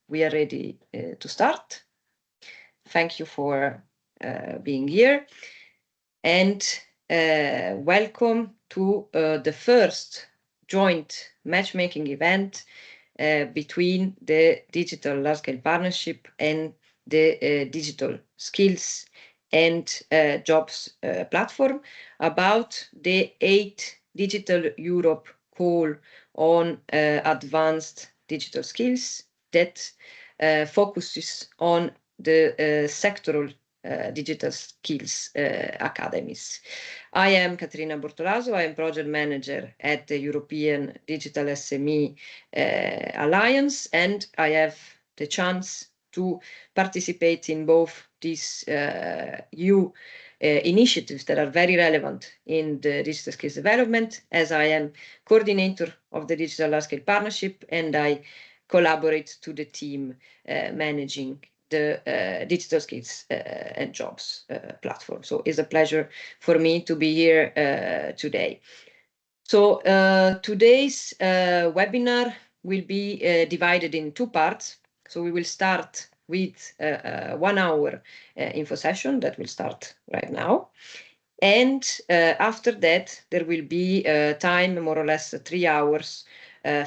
we are ready to start. Thank you for being here, and welcome to the first joint matchmaking event between the Digital Large-Scale Partnership and the Digital Skills and Jobs platform about the 8th Digital Europe call on advanced digital skills that focuses on the sectoral digital skills academies. I am Caterina Bortolaso. I am project manager at the European Digital SME Alliance, and I have the chance to participate in both these EU initiatives that are very relevant in the digital skills development, as I am coordinator of the Digital Large-Scale Partnership, and I collaborate to the team managing the Digital Skills and Jobs platform. So it's a pleasure for me to be here today. So today's webinar will be divided in two parts. So we will start with 1 hour info session that will start right now. And after that, there will be time, more or less 3 hours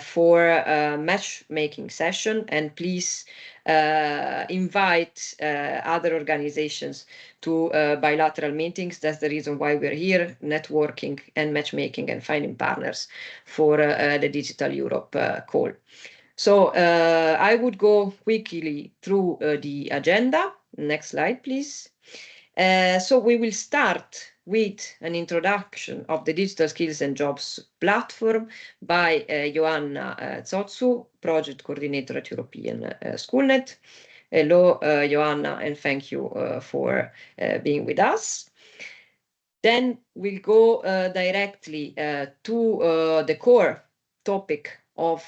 for a matchmaking session. And please invite other organizations to bilateral meetings. That's the reason why we're here, networking and matchmaking and finding partners for the Digital Europe call. So I would go quickly through the agenda. Next slide, please. So we will start with an introduction of the Digital Skills and Jobs platform by Joanna Zotsu, project coordinator at European Schoolnet. Hello, Joanna, and thank you for being with us. Then we'll go directly to the core topic of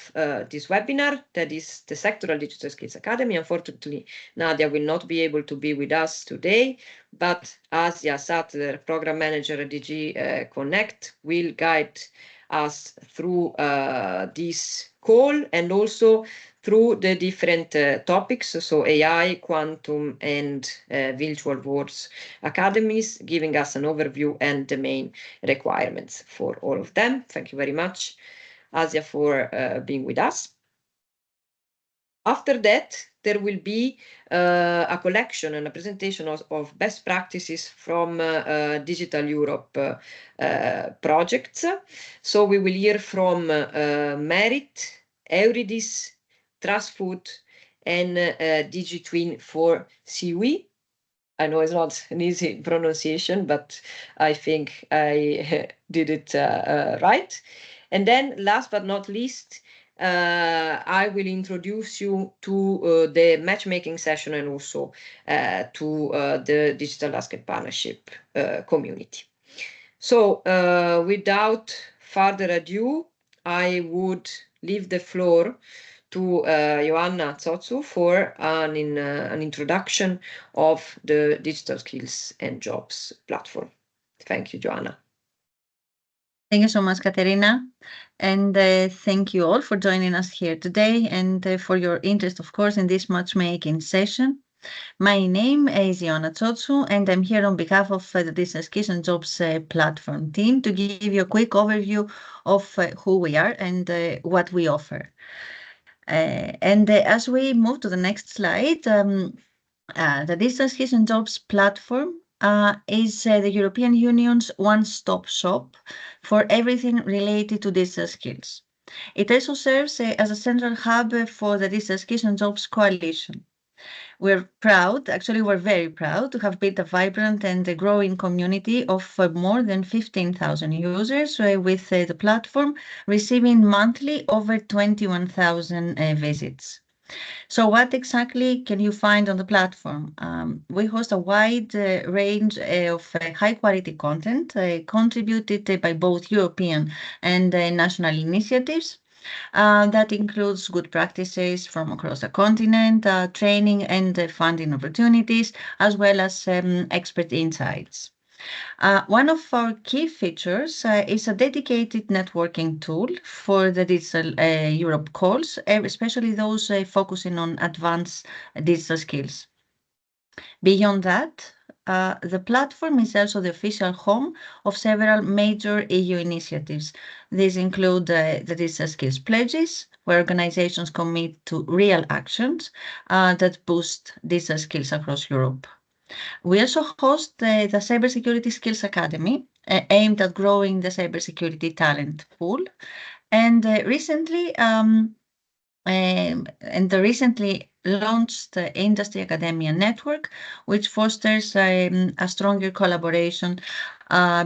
this webinar, that is the Sectoral Digital Skills Academy. Unfortunately, Nadia will not be able to be with us today, but Asia Sattler, Program Manager at DG Connect, will guide us through this call and also through the different topics, so AI, quantum, and virtual worlds academies, giving us an overview and the main requirements for all of them. Thank you very much, Asia, for being with us. After that, there will be a collection and a presentation of best practices from Digital Europe projects. So we will hear from Merit, Euridis, Trustfood, and DigiTwin for CUI. I know it's not an easy pronunciation, but I think I did it right. And then last but not least, I will introduce you to the matchmaking session and also to the Digital Large-Scale Partnership community. So without further ado, I would leave the floor to Joanna Zotsu for an introduction of the Digital Skills and Jobs platform. Thank you, Joanna. Thank you so much, Caterina, and thank you all for joining us here today and for your interest, of course, in this matchmaking session. My name is Joanna Zotsu, and I'm here on behalf of the Digital Skills and Jobs platform team to give you a quick overview of who we are and what we offer. And as we move to the next slide, the Digital Skills and Jobs platform is the European Union's one-stop shop for everything related to digital skills. It also serves as a central hub for the Digital Skills and Jobs Coalition. We're very proud to have built a vibrant and a growing community of more than 15,000 users with the platform receiving monthly over 21,000 visits. So what exactly can you find on the platform? We host a wide range of high-quality content contributed by both European and national initiatives. That includes good practices from across the continent, training and funding opportunities, as well as expert insights. One of our key features is a dedicated networking tool for the Digital Europe calls, especially those focusing on advanced digital skills. Beyond that, the platform is also the official home of several major EU initiatives. These include the Digital Skills Pledges, where organizations commit to real actions that boost digital skills across Europe. We also host the Cybersecurity Skills Academy, aimed at growing the cybersecurity talent pool. And the recently launched Industry Academia Network, which fosters a stronger collaboration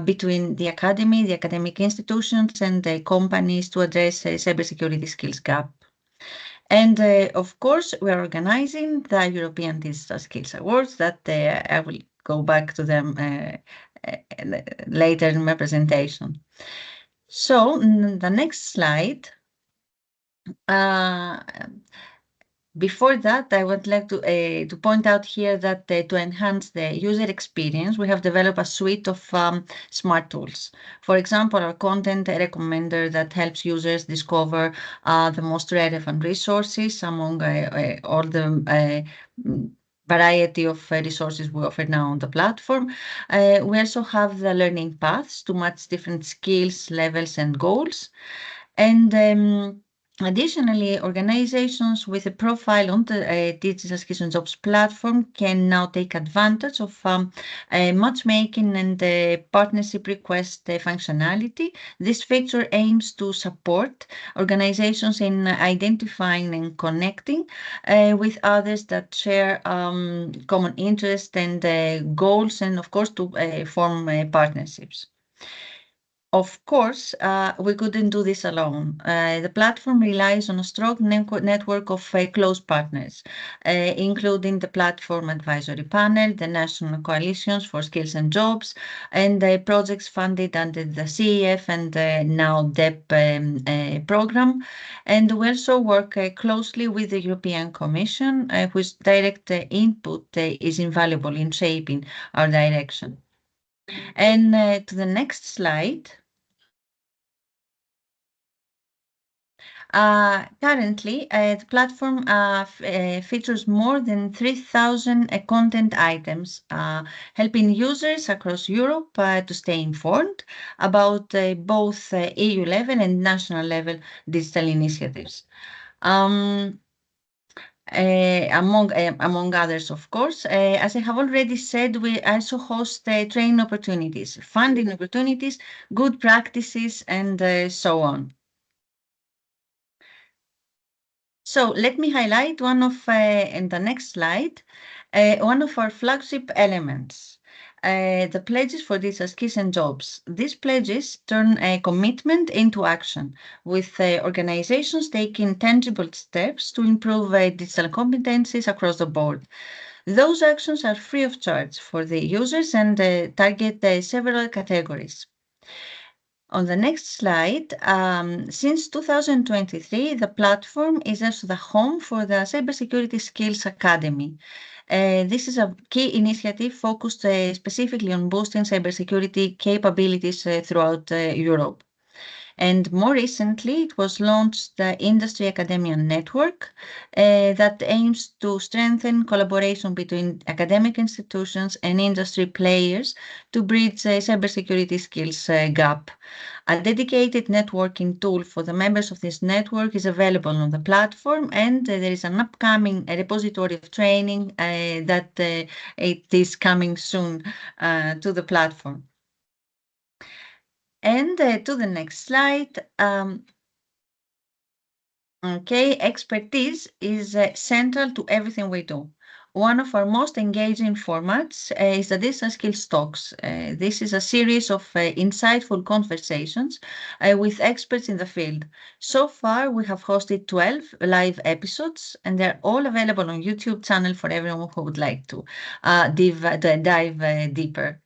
between the academy, the academic institutions, and the companies to address cybersecurity skills gap. And of course, we're organizing the European Digital Skills Awards that I will go back to them later in my presentation. So the next slide. Before that, I would like to point out here that to enhance the user experience, we have developed a suite of smart tools. For example, our content recommender that helps users discover the most relevant resources among all the variety of resources we offer now on the platform. We also have the learning paths to match different skills, levels, and goals. And additionally, organizations with a profile on the Digital Skills and Jobs platform can now take advantage of matchmaking and partnership request functionality. This feature aims to support organizations in identifying and connecting with others that share common interests and goals, and of course to form partnerships. Of course, we couldn't do this alone. The platform relies on a strong network of close partners, including the Platform Advisory Panel, the National Coalitions for Skills and Jobs, and the projects funded under the CEF and now DEP program. And we also work closely with the European Commission, whose direct input is invaluable in shaping our direction. And to the next slide. Currently, the platform features more than 3,000 content items, helping users across Europe to stay informed about both EU level and national level digital initiatives. Among others, of course, as I have already said, we also host training opportunities, funding opportunities, good practices, and so on. So let me highlight one of, in the next slide, one of our flagship elements, the pledges for digital skills and jobs. These pledges turn a commitment into action, with organizations taking tangible steps to improve digital competencies across the board. Those actions are free of charge for the users and target several categories. On the next slide, since 2023, the platform is also the home for the Cybersecurity Skills Academy. This is a key initiative focused specifically on boosting cybersecurity capabilities throughout Europe. And more recently, it was launched the Industry Academia Network that aims to strengthen collaboration between academic institutions and industry players to bridge the cybersecurity skills gap. A dedicated networking tool for the members of this network is available on the platform, and there is an upcoming repository of training that it is coming soon to the platform. And to the next slide. Okay, expertise is central to everything we do. One of our most engaging formats is the Digital Skills Talks. This is a series of insightful conversations with experts in the field. So far, we have hosted 12 live episodes, and they're all available on YouTube channel for everyone who would like to dive deeper.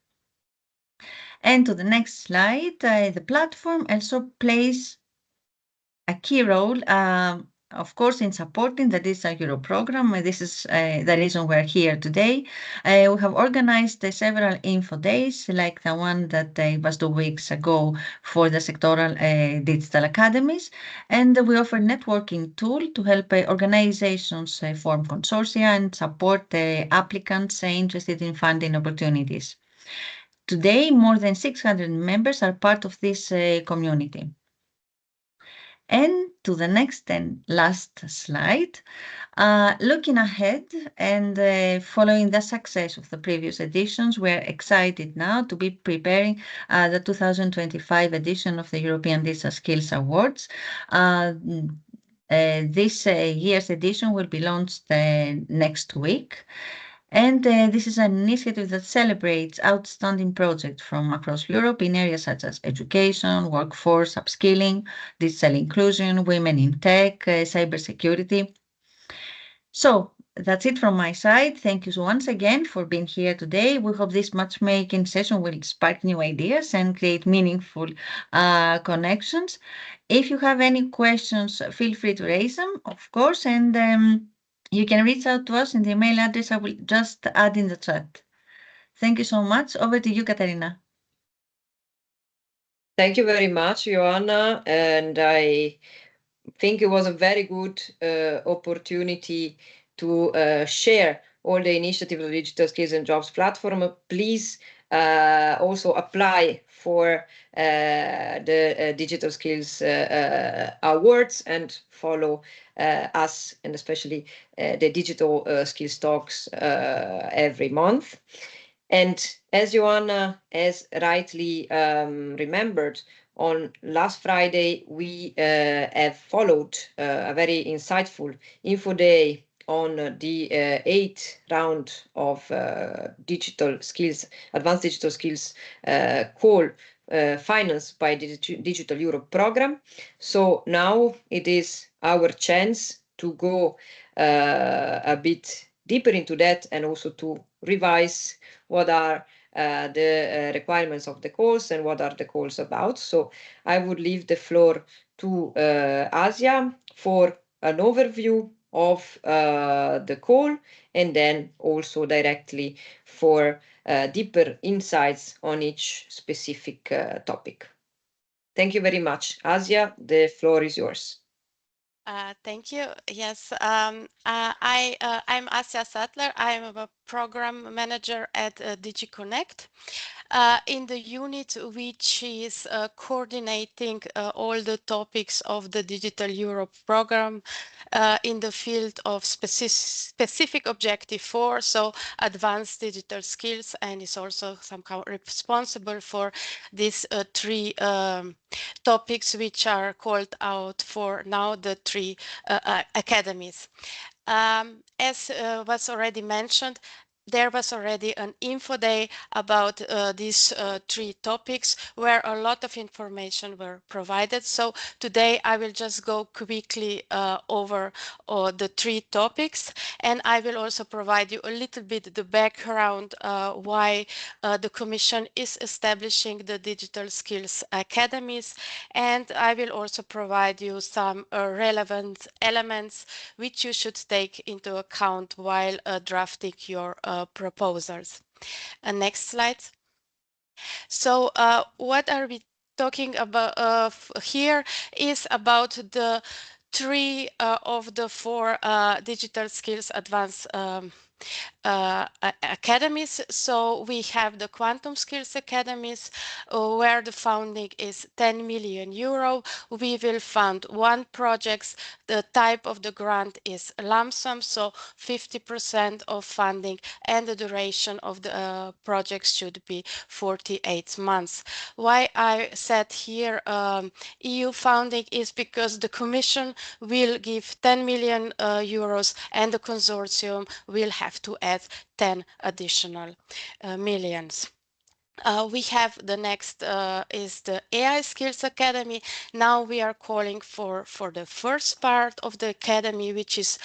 And to the next slide, the platform also plays a key role of course, in supporting the Digital Euro program. This is the reason we're here today. We have organized several info days, like the one that was 2 weeks ago for the sectoral digital academies. And we offer networking tool to help organizations form consortia and support applicants interested in funding opportunities. Today, more than 600 members are part of this community. And to the next and last slide, looking ahead and following the success of the previous editions, we're excited now to be preparing the 2025 edition of the European Digital Skills Awards. This year's edition will be launched next week. And this is an initiative that celebrates outstanding projects from across Europe in areas such as education, workforce, upskilling, digital inclusion, women in tech, cybersecurity. So that's it from my side. Thank you once again for being here today. We hope this matchmaking session will spark new ideas and create meaningful connections. If you have any questions, feel free to raise them, of course, and you can reach out to us in the email address I will just add in the chat. Thank you so much. Over to you, Katerina. Thank you very much, Joanna. And I think it was a very good opportunity to share all the initiatives of the Digital Skills and Jobs platform. Please also apply for the Digital Skills Awards and follow us, and especially the Digital Skills Talks every month. And as Joanna has rightly remembered, on last Friday, we have followed a very insightful info day on the 8th round of digital skills, advanced digital skills call financed by the Digital Europe program. So now it is our chance to go a bit deeper into that and also to revise what are the requirements of the course and what are the calls about. So I would leave the floor to Asia for an overview of the call, and then also directly for deeper insights on each specific topic. Thank you very much. Asia, the floor is yours. Thank you. Yes, I'm Asia Sattler. I'm a program manager at DigiConnect. In the unit which is coordinating all the topics of the Digital Europe program in the field of specific objective 4, so advanced digital skills, and is also somehow responsible for these 3 topics which are called out for now the 3 academies. As was already mentioned, there was already an info day about these 3 topics where a lot of information were provided. So today I will just go quickly over the 3 topics, and I will also provide you a little bit the background why the Commission is establishing the Digital Skills Academies, and I will also provide you some relevant elements which you should take into account while drafting your proposals. Next slide. So what are we talking about here is about the 3 of the 4 digital skills advanced academies. So we have the Quantum Skills Academies, where the funding is 10 million euro. We will fund 1 project. The type of the grant is lump sum, so 50% of funding, and the duration of the project should be 48 months. Why I said here EU funding is because the Commission will give 10 million euros and the consortium will have to add 10 additional millions. We have the next is the AI Skills Academy. Now we are calling for the first part of the academy, which is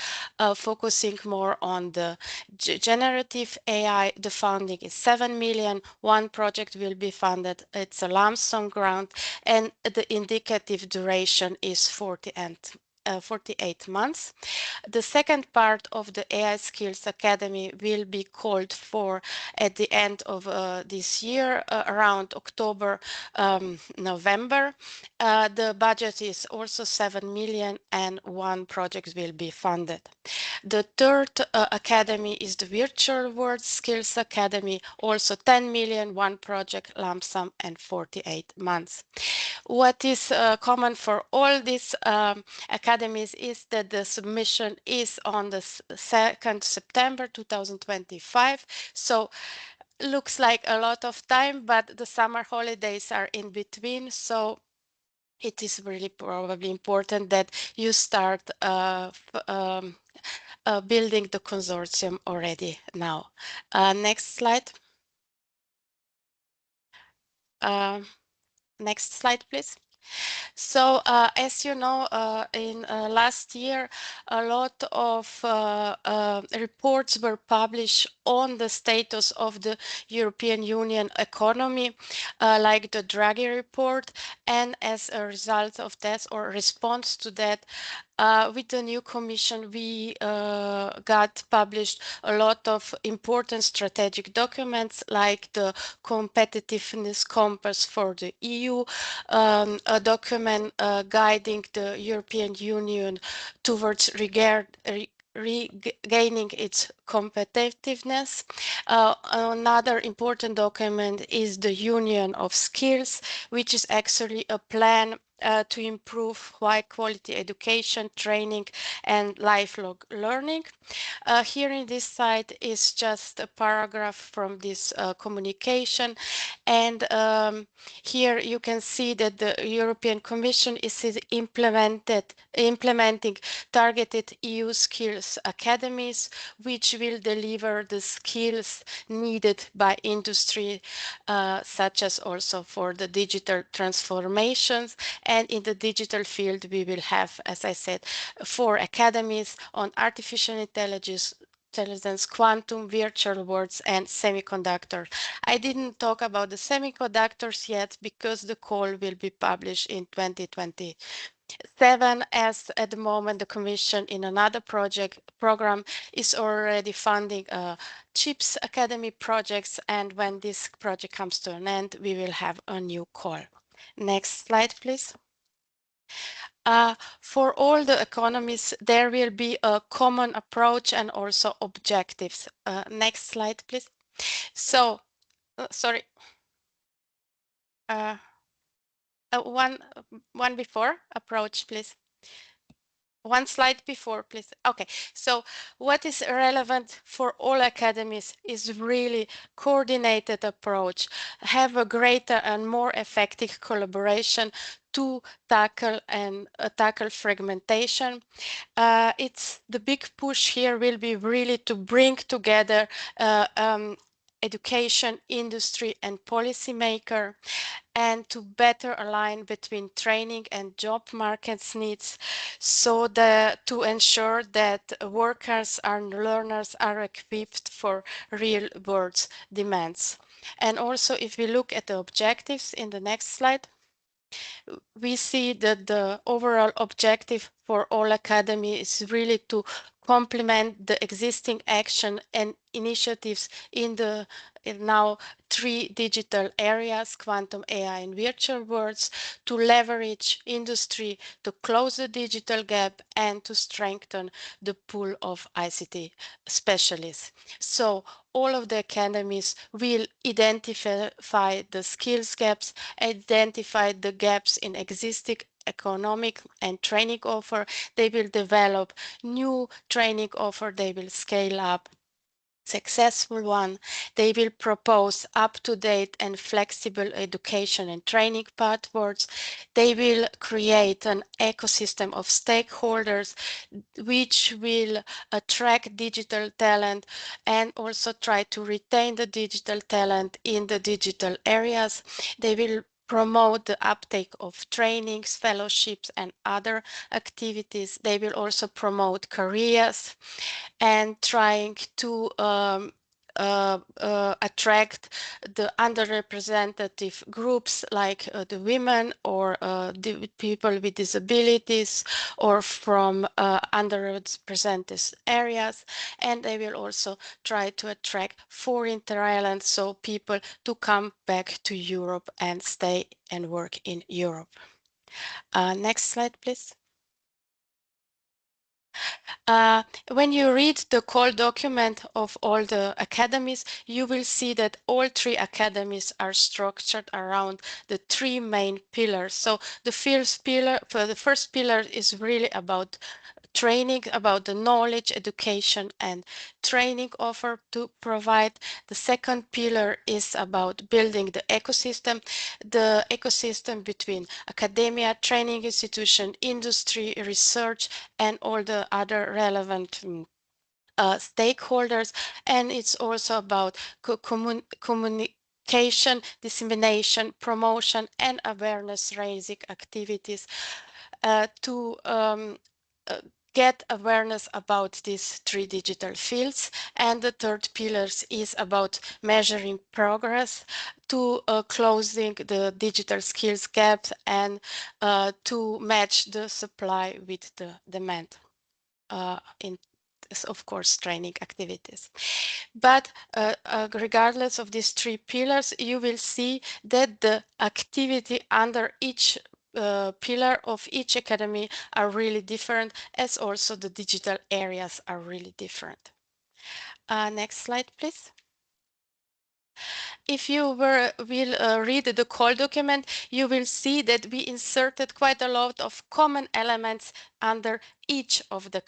focusing more on the generative AI. The funding is 7 million. 1 project will be funded. It's a lump sum grant, and the indicative duration is 48 48 months. The second part of the AI Skills Academy will be called for at the end of this year, around October, November. The budget is also 7 million and 1 project will be funded. The third academy is the Virtual World Skills Academy, also 10 million, 1 project, lump sum, and 48 months. What is common for all these academies is that the submission is on the 2nd September 2025. So looks like a lot of time, but the summer holidays are in between. So it is really probably important that you start building the consortium already now. Next slide. Next slide, please. So as you know, in last year, a lot of reports were published on the status of the European Union economy, like the Draghi report. And as a result of that, or response to that, with the new commission, we got published a lot of important strategic documents like the competitiveness compass for the EU, a document guiding the European Union towards regaining its competitiveness. Another important document is the Union of Skills, which is actually a plan to improve high quality education, training, and lifelong learning. Here in this slide is just a paragraph from this communication, and here you can see that the European Commission is implementing targeted EU skills academies, which will deliver the skills needed by industry, such as also for the digital transformations. And in the digital field, we will have, as I said, 4 academies on artificial intelligence, quantum, virtual worlds, and semiconductors. I didn't talk about the semiconductors yet because the call will be published in 2027, as at the moment the Commission in another program is already funding CHIPS Academy projects, and when this project comes to an end, we will have a new call. Next slide, please. For all the economies, there will be a common approach and also objectives. Next slide, please. So, sorry. One before approach, please. One slide before, please. Okay, so what is relevant for all academies is really coordinated approach, have a greater and more effective collaboration to tackle fragmentation. It's the big push here will be really to bring together education, industry, and policymaker, and to better align between training and job markets needs, so that to ensure that workers and learners are equipped for real world demands. And also, if we look at the objectives in the next slide, we see that the overall objective for all academy is really to complement the existing action and initiatives in the now 3 digital areas, quantum, AI, and virtual worlds, to leverage industry to close the digital gap and to strengthen the pool of ICT specialists. So all of the academies will identify the skills gaps, identify the gaps in existing economic and training offer. They will develop new training offer. They will scale up successful one. They will propose up-to-date and flexible education and training pathways. They will create an ecosystem of stakeholders which will attract digital talent and also try to retain the digital talent in the digital areas. They will promote the uptake of trainings, fellowships, and other activities. They will also promote careers and trying to attract the underrepresented groups like the women or the people with disabilities or from underrepresented areas. And they will also try to attract foreign talent, so people to come back to Europe and stay and work in Europe. Next slide, please. When you read the call document of all the academies, you will see that all three academies are structured around the three main pillars. So the first pillar is really about training, about the knowledge, education, and training offer to provide. The second pillar is about building the ecosystem between academia, training institution, industry, research, and all the other relevant stakeholders. And it's also about communication, dissemination, promotion, and awareness raising activities to get awareness about these three digital fields. And the third pillar is about measuring progress to closing the digital skills gap and to match the supply with the demand in, of course, training activities. But regardless of these three pillars, you will see that the activity under each pillar of each academy are really different, as also the digital areas are really different. Next slide, please. If you will read the call document, you will see that we inserted quite a lot of common elements under each of the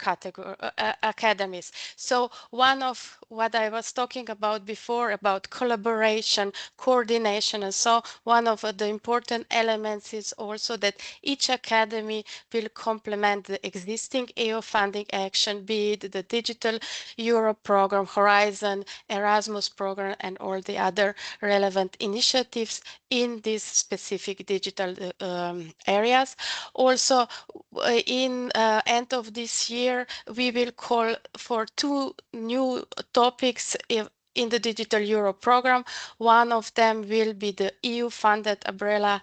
academies. So one of what I was talking about before about collaboration, coordination, and so one of the important elements is also that each academy will complement the existing EU funding action, be it the Digital Europe program, Horizon, Erasmus program, and all the other relevant initiatives in these specific digital areas. Also, in end of this year, we will call for 2 new topics in the Digital Europe program. One of them will be the EU-funded umbrella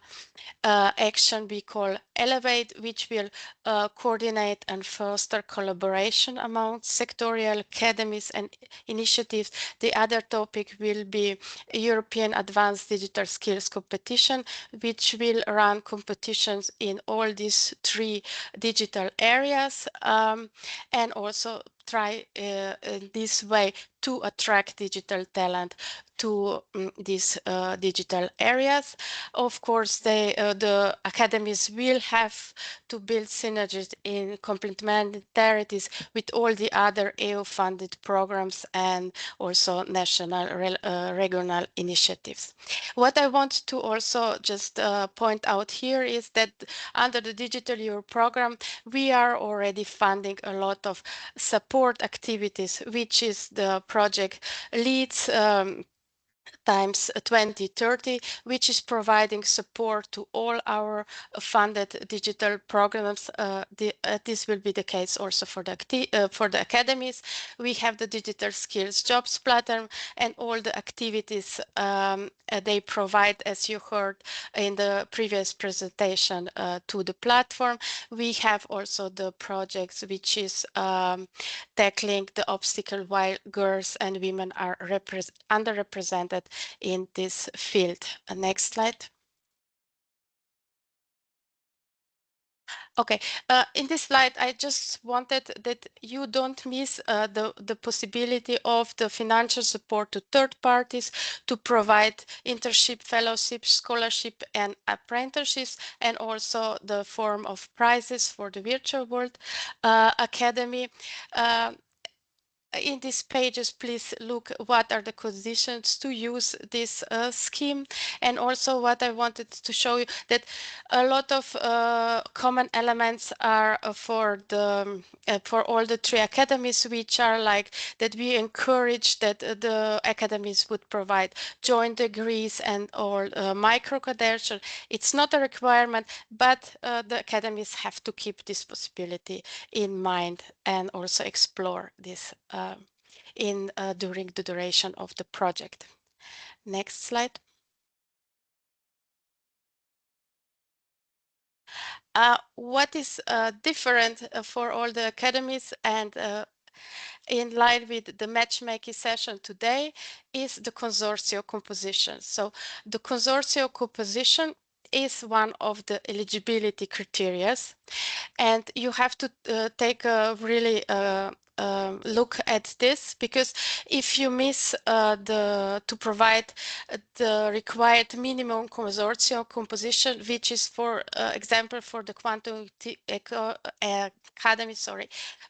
action we call Elevate, which will coordinate and foster collaboration among sectorial academies and initiatives. The other topic will be European Advanced Digital Skills Competition, which will run competitions in all these three digital areas and also try in this way to attract digital talent to these digital areas. Of course, the academies will have to build synergies in complementarities with all the other EU-funded programs and also national regional initiatives. What I want to also just point out here is that under the Digital Europe program, we are already funding a lot of support activities, which is the project leads times 2030, which is providing support to all our funded digital programs. This will be the case also for the academies. We have the digital skills jobs platform and all the activities they provide, as you heard in the previous presentation, to the platform. We have also the projects which is tackling the obstacle while girls and women are underrepresented in this field. Next slide. Okay, in this slide, I just wanted that you don't miss the possibility of the financial support to third parties to provide internship, fellowship, scholarship, and apprenticeships, and also the form of prizes for the Virtual World Academy. In these pages, please look what are the conditions to use this scheme. And also what I wanted to show you that a lot of common elements are for all the three academies, which are like that we encourage that the academies would provide joint degrees and or micro credential. It's not a requirement, but the academies have to keep this possibility in mind and also explore this during the duration of the project. Next slide. What is different for all the academies and in line with the matchmaking session today is the consortium composition. So the consortium composition is one of the eligibility criteria, and you have to take a really look at this, because if you miss to provide the required minimum consortium composition, which is for example for the quantum academy,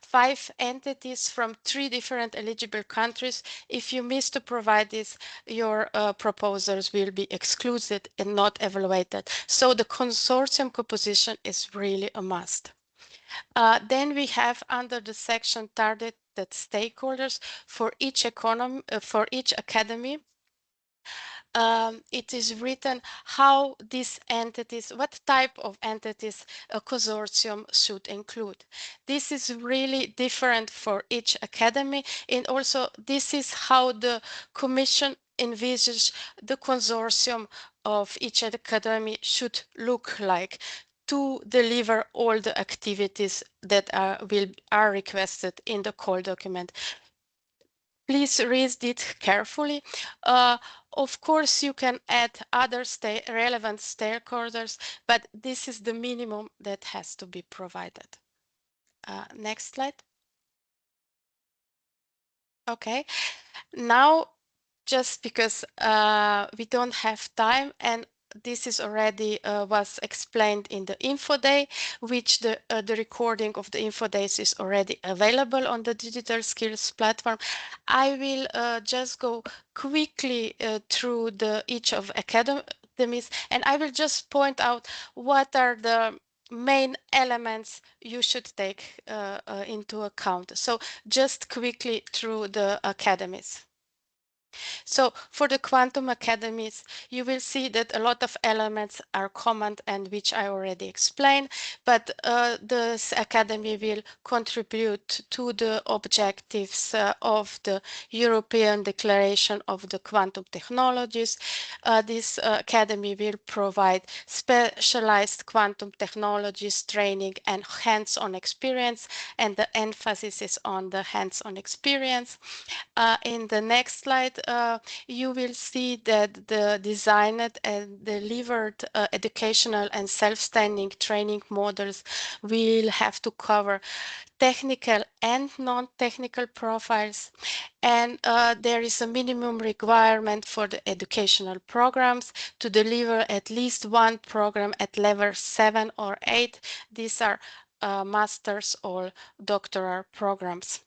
5 entities from 3 different eligible countries. If you miss to provide this, your proposals will be excluded and not evaluated. So the consortium composition is really a must. Then we have under the section targeted stakeholders for each academy. It is written how these entities, what type of entities a consortium should include. This is really different for each academy, and also this is how the Commission envisages the consortium of each academy should look like to deliver all the activities that are requested in the call document. Please read it carefully. Of course, you can add other relevant stakeholders, but this is the minimum that has to be provided. Next slide. Okay, now just because we don't have time, and this is already was explained in the info day, which the recording of the info days is already available on the digital skills platform. I will just go quickly through each of academies, and I will just point out what are the main elements you should take into account. So just quickly through the academies. So for the quantum academies, you will see that a lot of elements are common and which I already explained, but this academy will contribute to the objectives of the European Declaration of the Quantum Technologies. This academy will provide specialized quantum technologies training and hands-on experience, and the emphasis is on the hands-on experience. In the next slide, you will see that the designed and delivered educational and self-standing training models will have to cover technical and non-technical profiles, and there is a minimum requirement for the educational programs to deliver at least one program at level 7 or 8. These are master's or doctoral programs.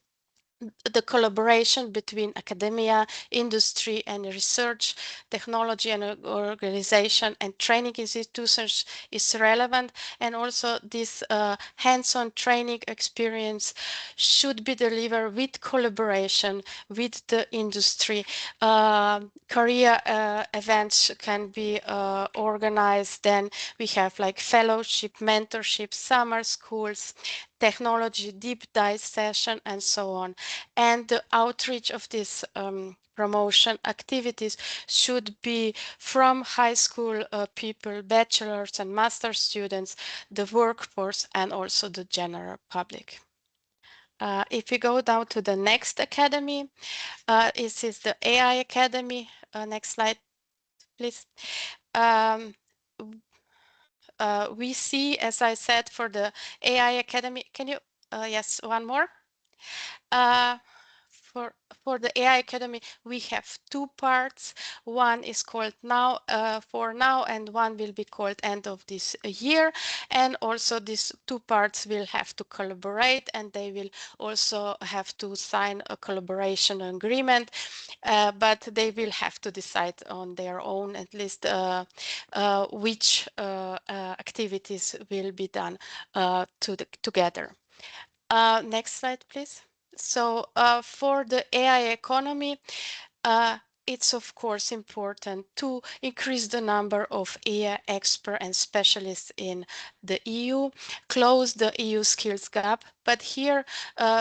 The collaboration between academia, industry and research, technology and organization and training institutions is relevant, and also this hands-on training experience should be delivered with collaboration with the industry. Career events can be organized. Then we have like fellowship, mentorship, summer schools, technology deep dive session, and so on. And the outreach of these promotion activities should be from high school people, bachelor's and master's students, the workforce, and also the general public. If we go down to the next academy, this is the AI Academy. Next slide, please. We see, as I said, for the AI Academy, can you, yes, one more? For the AI Academy, we have 2 parts. One is called now, for now, and one will be called end of this year. And also these 2 parts will have to collaborate, and they will also have to sign a collaboration agreement, but they will have to decide on their own at least which activities will be done together. Next slide, please. So for the AI economy, it's of course important to increase the number of AI experts and specialists in the EU, close the EU skills gap. But here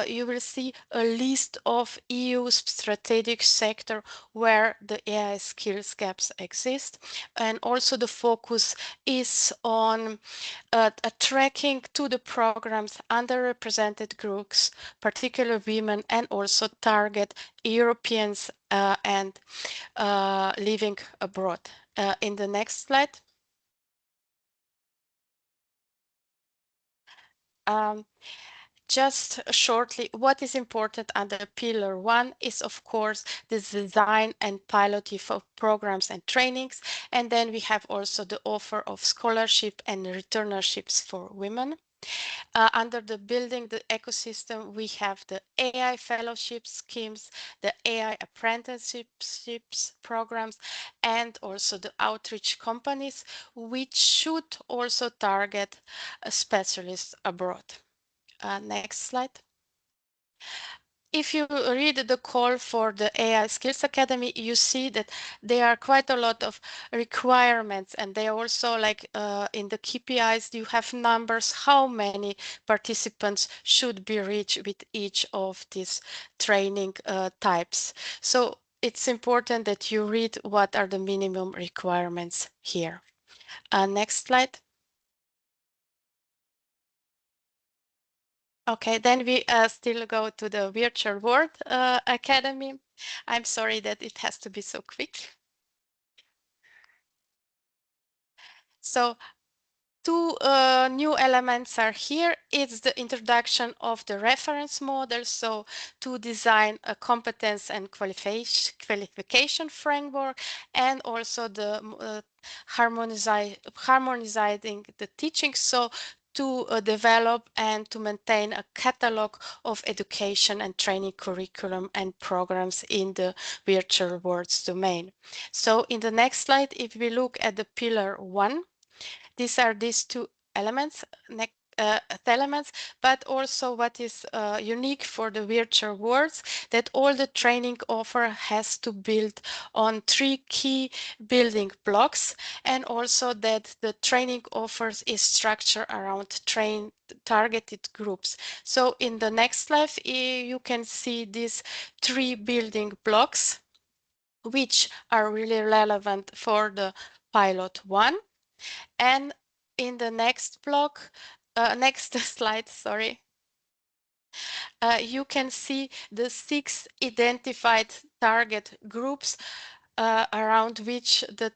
you will see a list of EU strategic sector where the AI skills gaps exist. And also the focus is on tracking to the programs underrepresented groups, particularly women, and also target Europeans and living abroad. In the next slide. Just shortly, what is important under Pillar 1 is, of course, the design and piloting of programs and trainings. And then we have also the offer of scholarship and returnerships for women. Under the building the ecosystem, we have the AI fellowship schemes, the AI apprenticeships programs, and also the outreach companies, which should also target specialists abroad. Next slide. If you read the call for the AI Skills Academy, you see that there are quite a lot of requirements, and they also like in the KPIs, you have numbers, how many participants should be reached with each of these training types. So it's important that you read what are the minimum requirements here. Next slide. Okay, then we still go to the Virtual World Academy. I'm sorry that it has to be so quick. So two new elements are here. It's the introduction of the reference model, so to design a competence and qualification framework, and also the harmonizing the teaching, so to develop and to maintain a catalog of education and training curriculum and programs in the virtual worlds domain. So in the next slide, if we look at the pillar 1, these are these two elements, but also what is unique for the virtual worlds, that all the training offer has to build on 3 key building blocks, and also that the training offers is structured around targeted groups. So in the next slide, you can see these 3 building blocks, which are really relevant for the pilot 1. And in the next block, next slide, sorry, you can see the 6 identified target groups around which the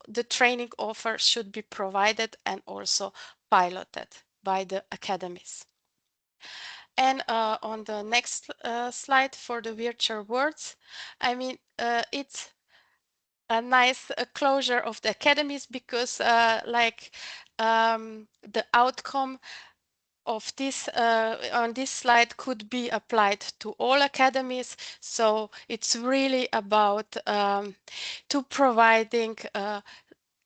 the training offer should be provided and also piloted by the academies. And on the next slide for the virtual worlds, I mean, it's a nice closure of the academies, because the outcome of this on this slide could be applied to all academies. So it's really about to providing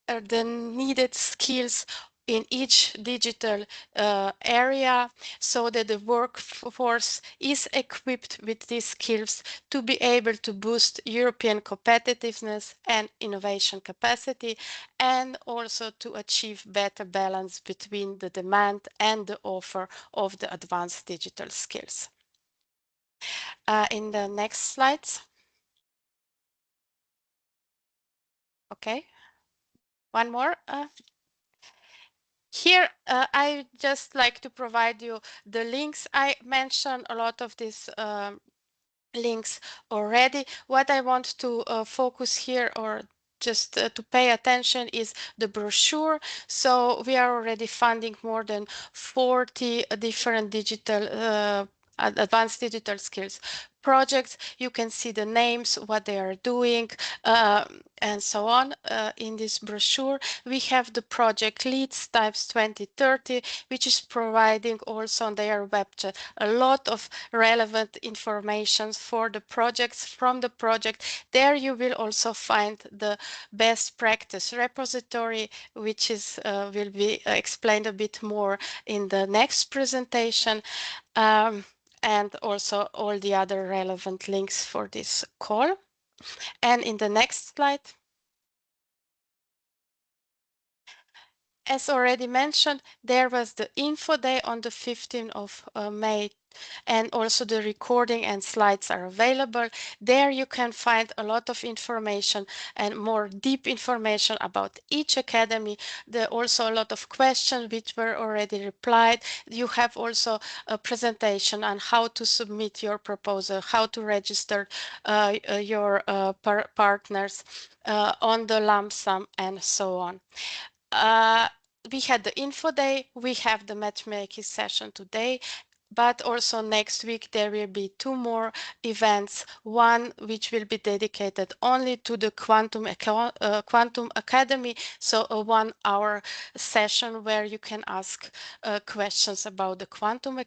the needed skills in each digital area, so that the workforce is equipped with these skills to be able to boost European competitiveness and innovation capacity, and also to achieve better balance between the demand and the offer of the advanced digital skills. In the next slides. Okay. One more. Here, I just like to provide you the links. I mentioned a lot of these links already. What I want to focus here, or just to pay attention, is the brochure. So we are already funding more than 40 different digital advanced digital skills projects. You can see the names, what they are doing, and so on in this brochure. We have the project leads types 2030, which is providing also on their website a lot of relevant information for the projects. From the project, there you will also find the best practice repository, which is will be explained a bit more in the next presentation. and also all the other relevant links for this call. And in the next slide, as already mentioned, there was the info day on the 15th of May, and also the recording and slides are available. There you can find a lot of information and more deep information about each academy. There are also a lot of questions which were already replied. You have also a presentation on how to submit your proposal, how to register your partners on the lump sum, and so on. We had the info day, we have the matchmaking session today, but also next week there will be 2 more events, one which will be dedicated only to the Quantum Academy, so a 1-hour session where you can ask questions about the Quantum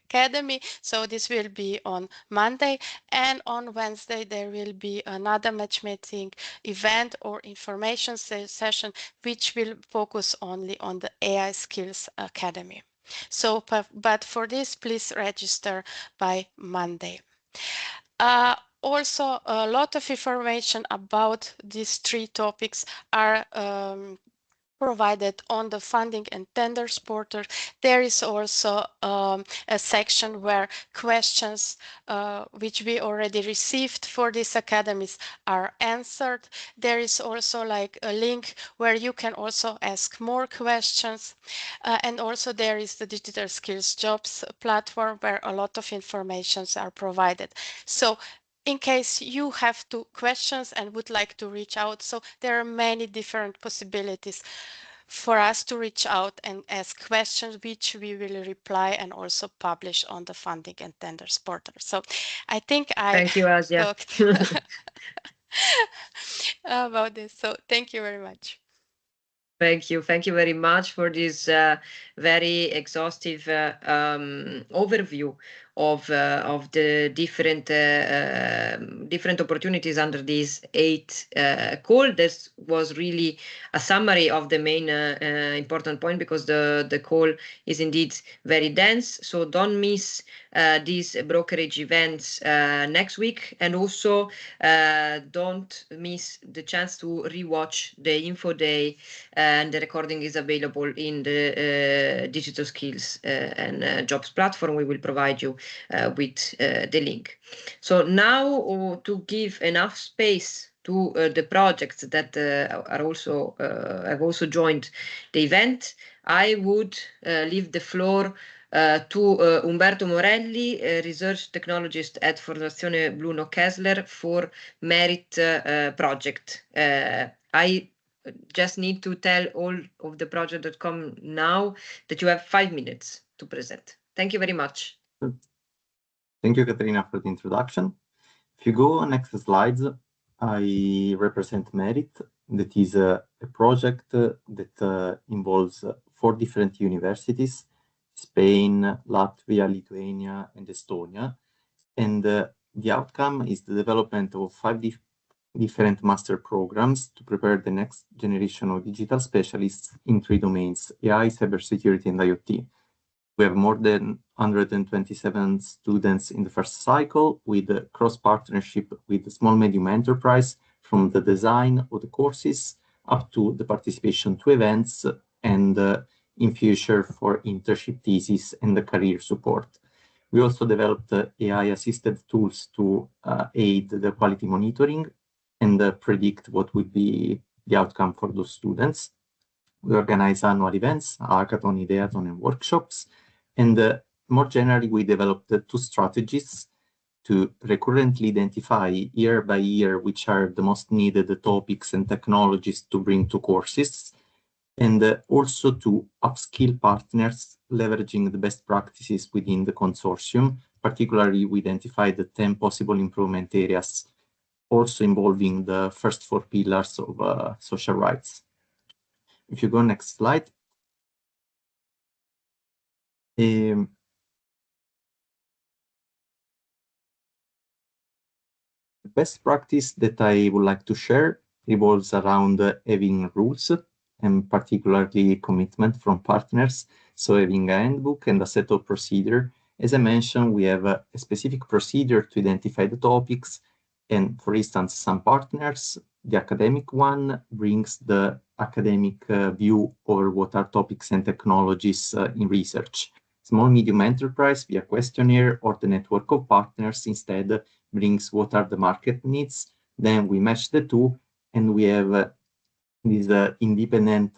Academy. So this will be on Monday, and on Wednesday there will be another matchmaking event or information session which will focus only on the AI Skills Academy. So, but for this, please register by Monday. Also, a lot of information about these 3 topics are provided on the funding and tenders portal. There is also a section where questions which we already received for these academies are answered. There is also like a link where you can also ask more questions. And also there is the Digital Skills Jobs platform where a lot of informations are provided. So in case you have questions and would like to reach out, so there are many different possibilities for us to reach out and ask questions, which we will reply and also publish on the funding and tenders portal. So I think Thank you, Asia. talked about this. So thank you very much. Thank you. Thank you very much for this very exhaustive overview of the different opportunities under these 8 call. This was really a summary of the main important point, because the call is indeed very dense. So don't miss these brokerage events next week, and also don't miss the chance to rewatch the info day, and the recording is available in the digital skills and jobs platform. We will provide you with the link. So now, to give enough space to the projects that are also have also joined the event, I would leave the floor to Umberto Morelli, research technologist at Fondazione Bruno Kessler for Merit project. I just need to tell all of the project that come now that you have 5 minutes to present. Thank you very much. Thank you, Caterina, for the introduction. If you go next slides, I represent Merit. That is a project that involves 4 different universities: Spain, Latvia, Lithuania, and Estonia. And the outcome is the development of 5 different master programs to prepare the next generation of digital specialists in 3 domains: AI, cybersecurity, and IoT. We have more than 127 students in the first cycle, with a cross-partnership with small medium enterprise, from the design of the courses up to the participation to events, and in future for internship thesis and the career support. We also developed AI-assisted tools to aid the quality monitoring and predict what would be the outcome for those students. We organize annual events, hackathon, ideathon, and workshops. And more generally, we developed 2 strategies to recurrently identify year by year which are the most needed topics and technologies to bring to courses, and also to upskill partners, leveraging the best practices within the consortium. Particularly, we identified the 10 possible improvement areas, also involving the first 4 pillars of social rights. If you go next slide. The best practice that I would like to share revolves around having rules, and particularly commitment from partners, So having a handbook and a set of procedure. As I mentioned, we have a specific procedure to identify the topics. And for instance, some partners, the academic one brings the academic view over what are topics and technologies in research. Small medium enterprise via questionnaire or the network of partners instead brings what are the market needs. Then we match the two and we have this independent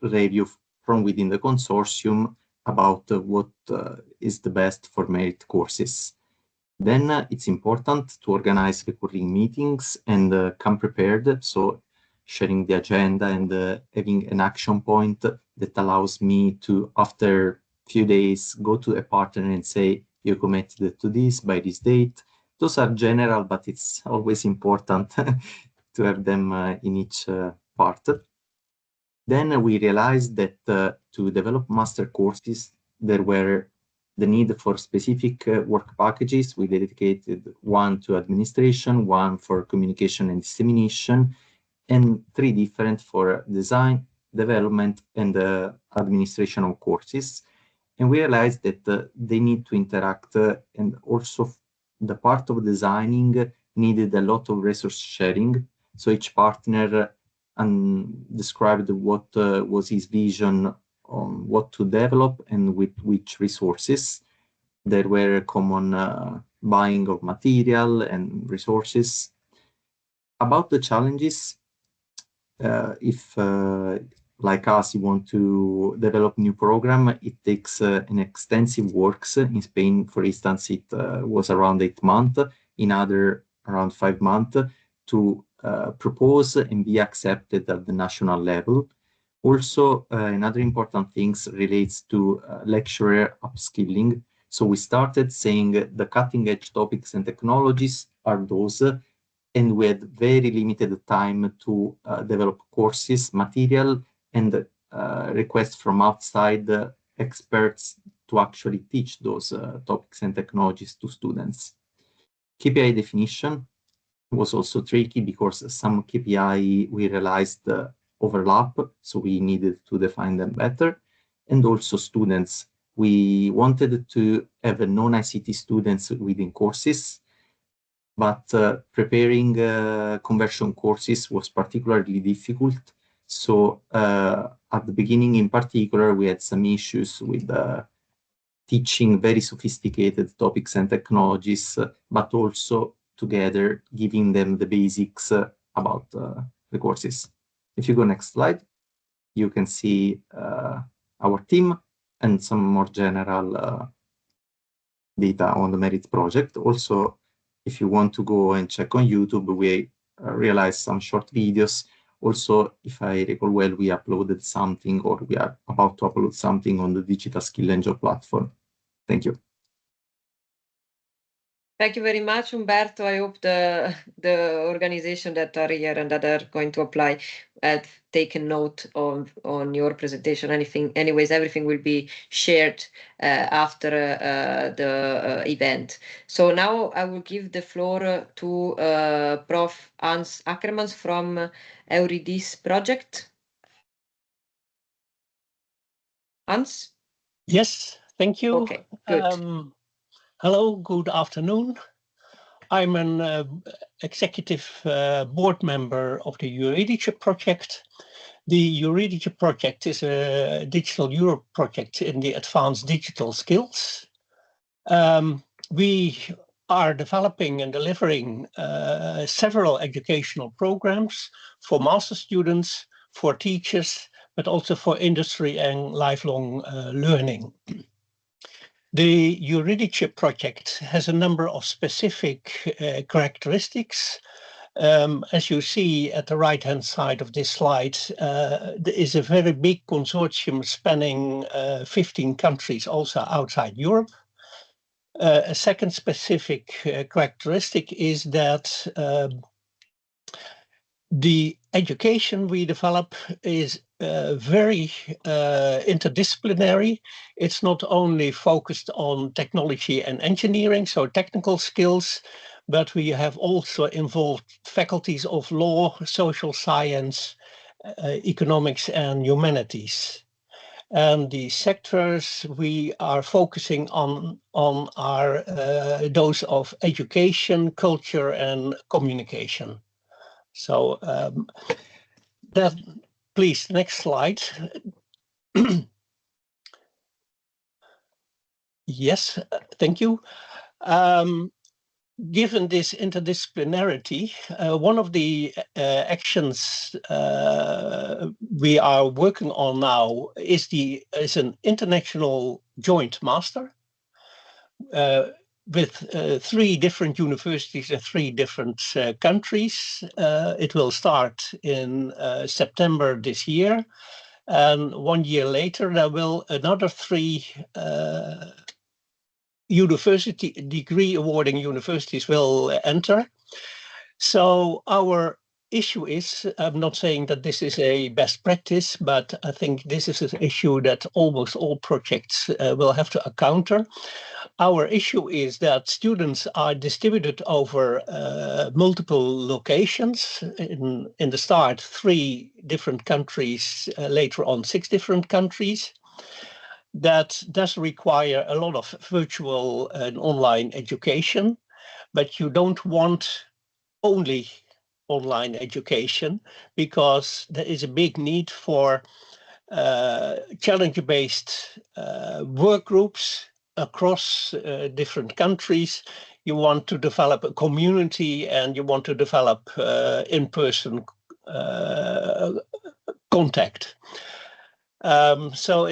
review from within the consortium about what is the best for merit courses. Then it's important to organize recurring meetings and come prepared. So sharing the agenda and having an action point that allows me to, after a few days, go to a partner and say, you committed to this by this date. Those are general, but it's always important to have them in each part. Then we realized that to develop master courses, there were the need for specific work packages. We dedicated one to administration, one for communication and dissemination, and 3 different for design, development, and administration of courses. And we realized that they need to interact, and also the part of designing needed a lot of resource sharing. So each partner described what was his vision on what to develop and with which resources. There were common buying of material and resources. About the challenges, if like us, you want to develop new program, it takes an extensive works. In Spain, for instance, it was around 8 months, in other around 5 months to propose and be accepted at the national level. Also, another important thing relates to lecturer upskilling. So we started saying the cutting edge topics and technologies are those, and we had very limited time to develop courses, material, and requests from outside experts to actually teach those topics and technologies to students. KPI definition was also tricky because some KPI we realized overlap, so we needed to define them better. And also students, we wanted to have non-ICT students within courses, but preparing conversion courses was particularly difficult. So at the beginning in particular, we had some issues with teaching very sophisticated topics and technologies, but also together giving them the basics about the courses. If you go next slide, you can see our team and some more general data on the Merit project. Also, if you want to go and check on YouTube, we realized some short videos. Also, if I recall well, we uploaded something, or we are about to upload something on the Digital Skill and Job platform. Thank you. Thank you very much, Umberto. I hope the organization that are here and that are going to apply have taken note on your presentation. Anyways, everything will be shared after the event. So now I will give the floor to Prof. Hans Ackermans from Euridis project. Hans? Yes, thank you. Okay, good. Hello, good afternoon. I'm an executive board member of the Eurydice project. The Eurydice project is a Digital Europe project in the advanced digital skills. We are developing and delivering several educational programs for master students, for teachers, but also for industry and lifelong learning. The Eurydice project has a number of specific characteristics. As you see at the right-hand side of this slide, there is a very big consortium spanning 15 countries, also outside Europe. A second specific characteristic is that the education we develop is very interdisciplinary. It's not only focused on technology and engineering, so technical skills, but we have also involved faculties of law, social science, economics, and humanities. And the sectors we are focusing on are those of education, culture, and communication. So that, please, next slide. Yes, thank you. Given this interdisciplinarity, one of the actions we are working on now is an international joint master with 3 different universities in 3 different countries. It will start in September this year, and 1 year later there will another 3 university degree awarding universities will enter. So our issue is, I'm not saying that this is a best practice, but I think this is an issue that almost all projects will have to encounter. Our issue is that students are distributed over multiple locations. In the start, 3 different countries, later on 6 different countries. That does require a lot of virtual and online education, but you don't want only online education, because there is a big need for challenge-based work groups across different countries. You want to develop a community, and you want to develop in-person contact. So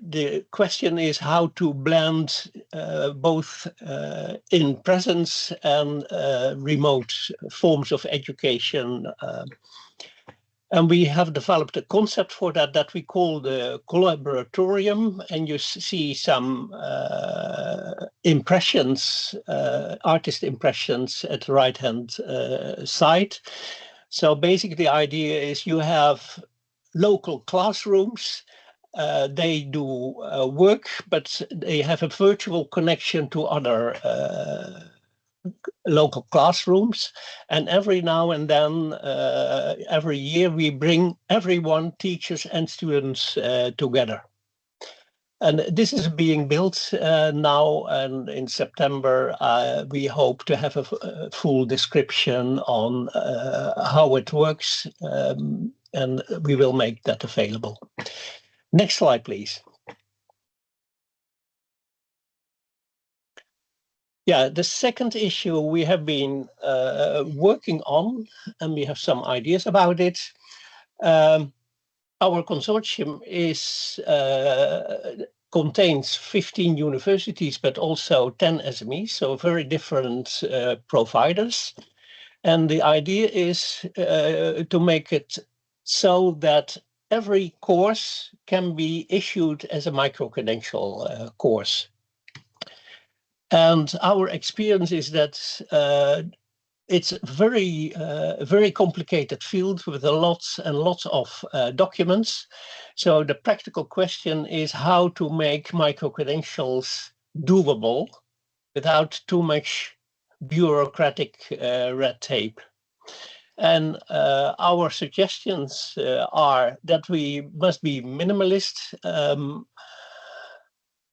the question is how to blend both in presence and remote forms of education. And we have developed a concept for that we call the collaboratorium, and you see some impressions, artist impressions at the right-hand side. So basically the idea is you have local classrooms, they do work, but they have a virtual connection to other local classrooms. And every now and then, every year, we bring everyone, teachers and students, together. And this is being built now, and in September we hope to have a full description on how it works, and we will make that available. Next slide, please. Yeah, the second issue we have been working on, and we have some ideas about it. Our consortium contains 15 universities, but also 10 SMEs, so very different providers. And the idea is to make it so that every course can be issued as a micro-credential course. And our experience is that it's a very complicated field with lots and lots of documents. So the practical question is how to make micro-credentials doable without too much bureaucratic red tape. And our suggestions are that we must be minimalist.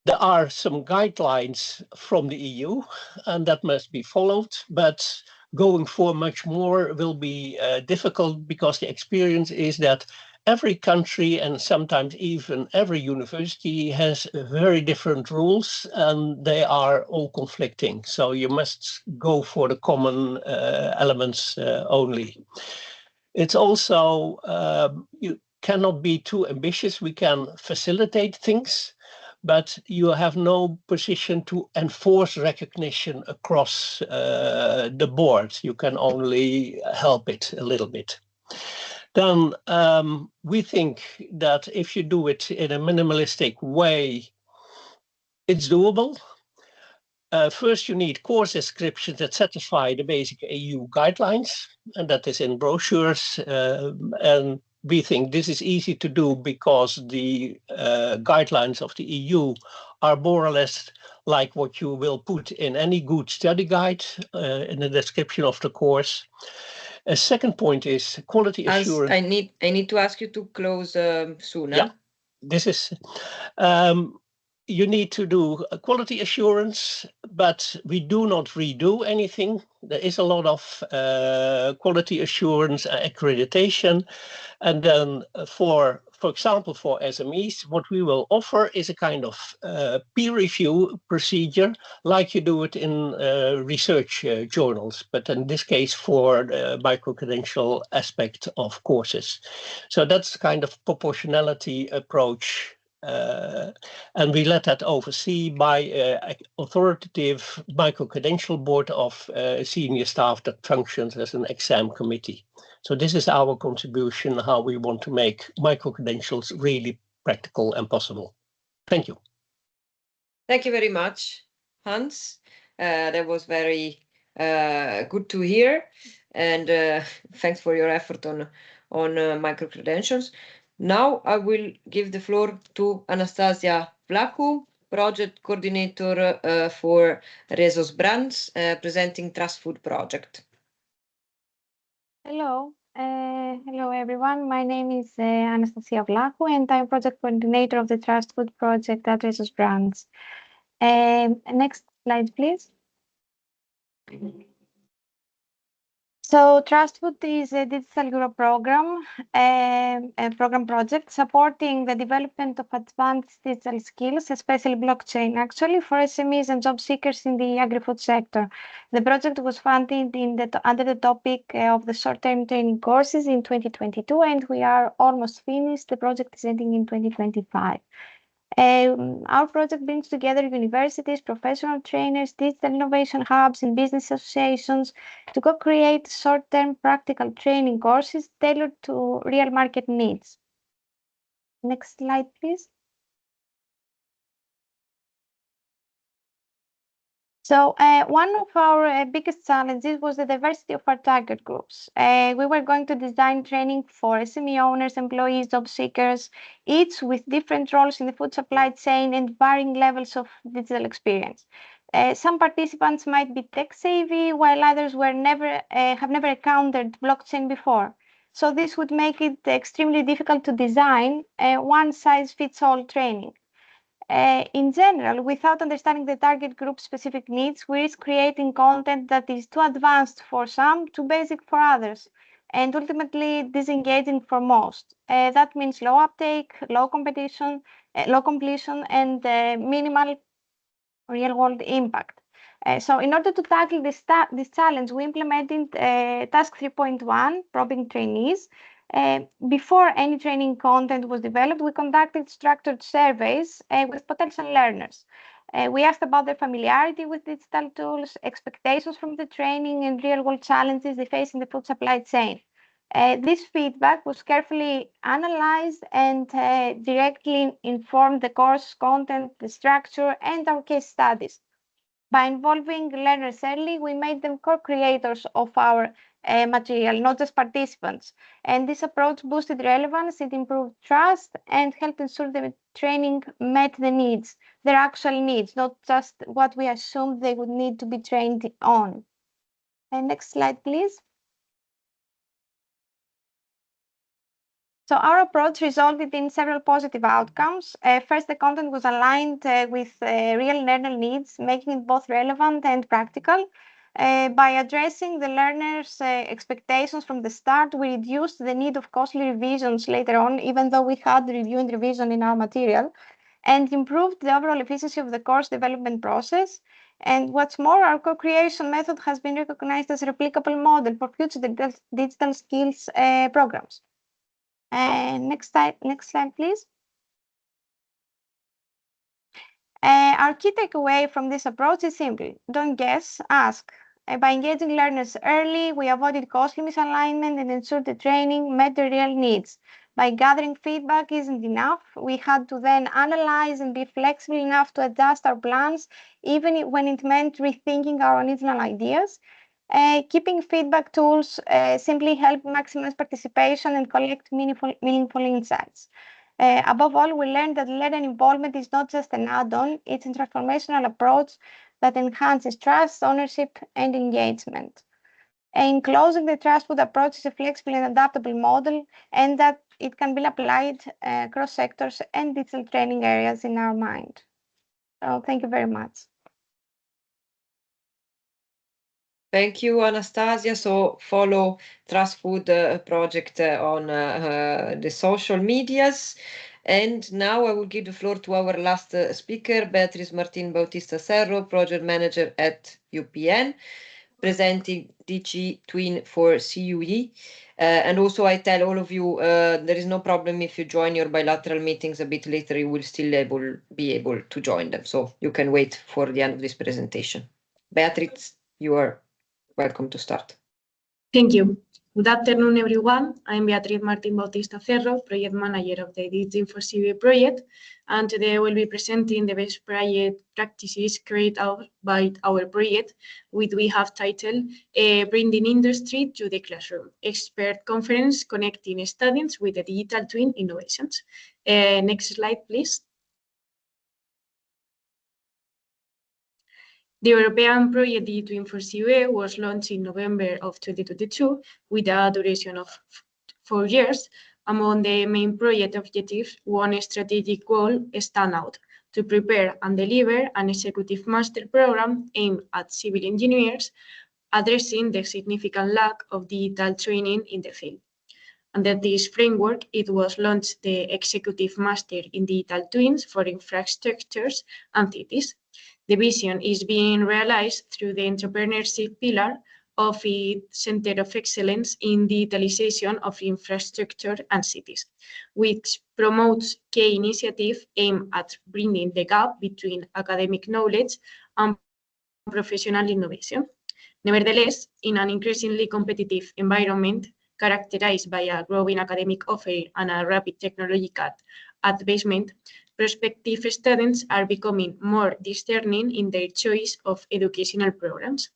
There are some guidelines from the EU, and that must be followed, but going for much more will be difficult, because the experience is that every country, and sometimes even every university, has very different rules, and they are all conflicting. So you must go for the common elements only. It's also, you cannot be too ambitious. We can facilitate things, but you have no position to enforce recognition across the board. You can only help it a little bit. Then we think that if you do it in a minimalistic way, it's doable. First, you need course descriptions that satisfy the basic EU guidelines, and that is in brochures. And we think this is easy to do because the guidelines of the EU are more or less like what you will put in any good study guide in the description of the course. A second point is quality assurance. I need to ask you to close sooner. Yeah. this is you need to do a quality assurance, but we do not redo anything. There is a lot of quality assurance accreditation. And then for example, for SMEs, what we will offer is a kind of peer review procedure, like you do it in research journals, but in this case for the micro-credential aspect of courses. So that's kind of proportionality approach. And we let that oversee by an authoritative micro-credential board of senior staff that functions as an exam committee. So this is our contribution, how we want to make micro-credentials really practical and possible. Thank you. Thank you very much, Hans. That was very good to hear. And thanks for your effort on micro-credentials. Now I will give the floor to Anastasia Vlaku, project coordinator for Rezos Brands, presenting Trust Food project. Hello. Hello, everyone. My name is Anastasia Vlaku, and I'm project coordinator of the Trust Food project at Rezos Brands. Next slide, please. So Trust Food is a digital Europe program, a program project supporting the development of advanced digital skills, especially blockchain, actually for SMEs and job seekers in the agri-food sector. The project was funded under the topic of the short-term training courses in 2022, and we are almost finished. The project is ending in 2025. Our project brings together universities, professional trainers, digital innovation hubs, and business associations to co-create short-term practical training courses tailored to real market needs. Next slide, please. So one of our biggest challenges was the diversity of our target groups. We were going to design training for SME owners, employees, job seekers, each with different roles in the food supply chain and varying levels of digital experience. Some participants might be tech savvy, while others were have never encountered blockchain before. So this would make it extremely difficult to design a one-size-fits-all training. In general, without understanding the target group's specific needs, we risk creating content that is too advanced for some, too basic for others, and ultimately disengaging for most. That means low uptake, low completion, and minimal real-world impact. So in order to tackle this challenge, we implemented Task 3.1, probing trainees. Before any training content was developed, we conducted structured surveys with potential learners. We asked about their familiarity with digital tools, expectations from the training, and real-world challenges they face in the food supply chain. This feedback was carefully analyzed and directly informed the course content, the structure, and our case studies. By involving learners early, we made them co-creators of our material, not just participants. And this approach boosted relevance, it improved trust, and helped ensure the training met the needs, their actual needs, not just what we assumed they would need to be trained on. And next slide, please. So our approach resulted in several positive outcomes. First, the content was aligned with real learner needs, making it both relevant and practical. By addressing the learners' expectations from the start, we reduced the need of costly revisions later on, even though we had review and revision in our material, and improved the overall efficiency of the course development process. And what's more, our co-creation method has been recognized as a replicable model for future digital skills programs. Next slide, please. Our key takeaway from this approach is simple. Don't guess, ask. By engaging learners early, we avoided costly misalignment and ensured the training met their real needs. By gathering feedback isn't enough. We had to then analyze and be flexible enough to adjust our plans, even when it meant rethinking our original ideas. Keeping feedback tools simply help maximize participation and collect meaningful insights. Above all, we learned that learner involvement is not just an add-on, it's a transformational approach that enhances trust, ownership, and engagement. In closing, the Trust Food approach is a flexible and adaptable model, and that it can be applied across sectors and digital training areas in our mind. So thank you very much. Thank you, Anastasia. So follow Trust Food project on the social medias. And now I will give the floor to our last speaker, Beatriz Martin Bautista Cerro, project manager at UPN, presenting DG Twin for CUE. And also I tell all of you, there is no problem if you join your bilateral meetings a bit later, you will still be able to join them. So you can wait for the end of this presentation. Beatriz, you are welcome to start. Thank you. Good afternoon, everyone. I'm Beatriz Martin Bautista Cerro, project manager of the DEP for CUE project, and today I will be presenting the best project practices created by our project, which we have titled Bringing Industry to the Classroom, Expert Conference Connecting Students with the Digital Twin Innovations. Next slide, please. The European project DE2 for CUE was launched in November of 2022 with a duration of 4 years. Among the main project objectives, one strategic goal stand out: to prepare and deliver an executive master program aimed at civil engineers, addressing the significant lack of digital training in the field. Under this framework, it was launched the Executive Master in Digital Twins for Infrastructures and Cities. The vision is being realized through the entrepreneurship pillar of its Center of Excellence in Digitalization of Infrastructure and Cities, which promotes key initiatives aimed at bridging the gap between academic knowledge and professional innovation. Nevertheless, in an increasingly competitive environment characterized by a growing academic offer and a rapid technological advancement, prospective students are becoming more discerning in their choice of educational programs.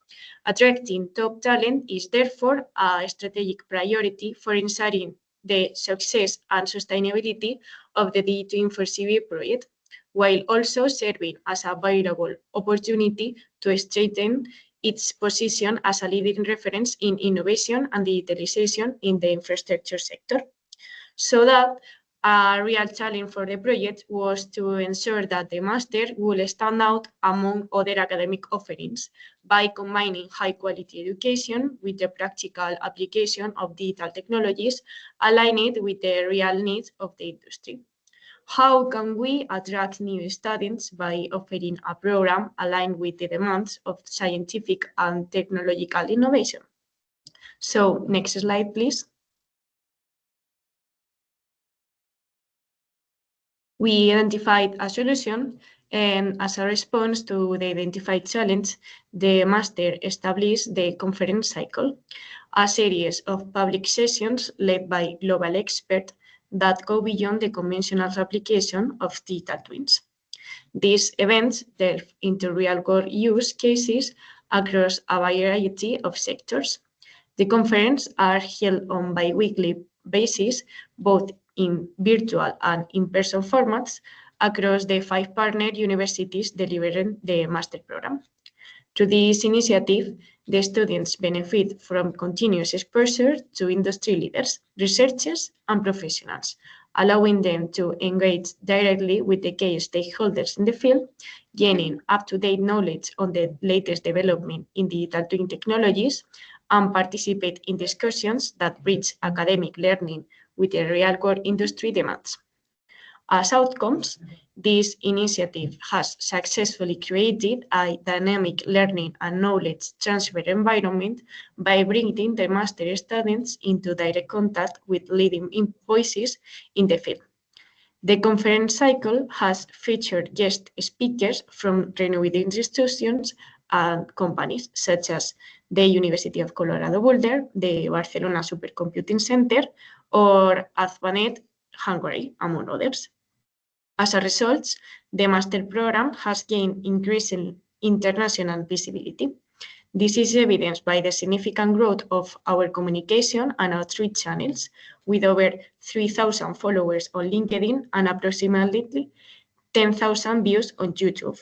Attracting top talent is therefore a strategic priority for ensuring the success and sustainability of the DE2 for CUE project, while also serving as a valuable opportunity to strengthen its position as a leading reference in innovation and digitalization in the infrastructure sector. So that a real challenge for the project was to ensure that the master would stand out among other academic offerings by combining high-quality education with the practical application of digital technologies aligned with the real needs of the industry. How can we attract new students by offering a program aligned with the demands of scientific and technological innovation? So, next slide, please. We identified a solution, and as a response to the identified challenge, the master established the conference cycle, a series of public sessions led by global experts that go beyond the conventional application of digital twins. These events delve into real-world use cases across a variety of sectors. The conferences are held on a bi-weekly basis, both in virtual and in-person formats, across the 5 partner universities delivering the master program. Through this initiative, the students benefit from continuous exposure to industry leaders, researchers, and professionals, allowing them to engage directly with the key stakeholders in the field, gaining up-to-date knowledge on the latest development in digital twin technologies, and participate in discussions that bridge academic learning with the real-world industry demands. As outcomes, this initiative has successfully created a dynamic learning and knowledge transfer environment by bringing the master students into direct contact with leading voices in the field. The conference cycle has featured guest speakers from renowned institutions and companies such as the University of Colorado Boulder, the Barcelona Supercomputing Center, or AZBANET Hungary, among others. As a result, the master program has gained increasing international visibility. This is evidenced by the significant growth of our communication and outreach channels, with over 3,000 followers on LinkedIn and approximately 10,000 views on YouTube.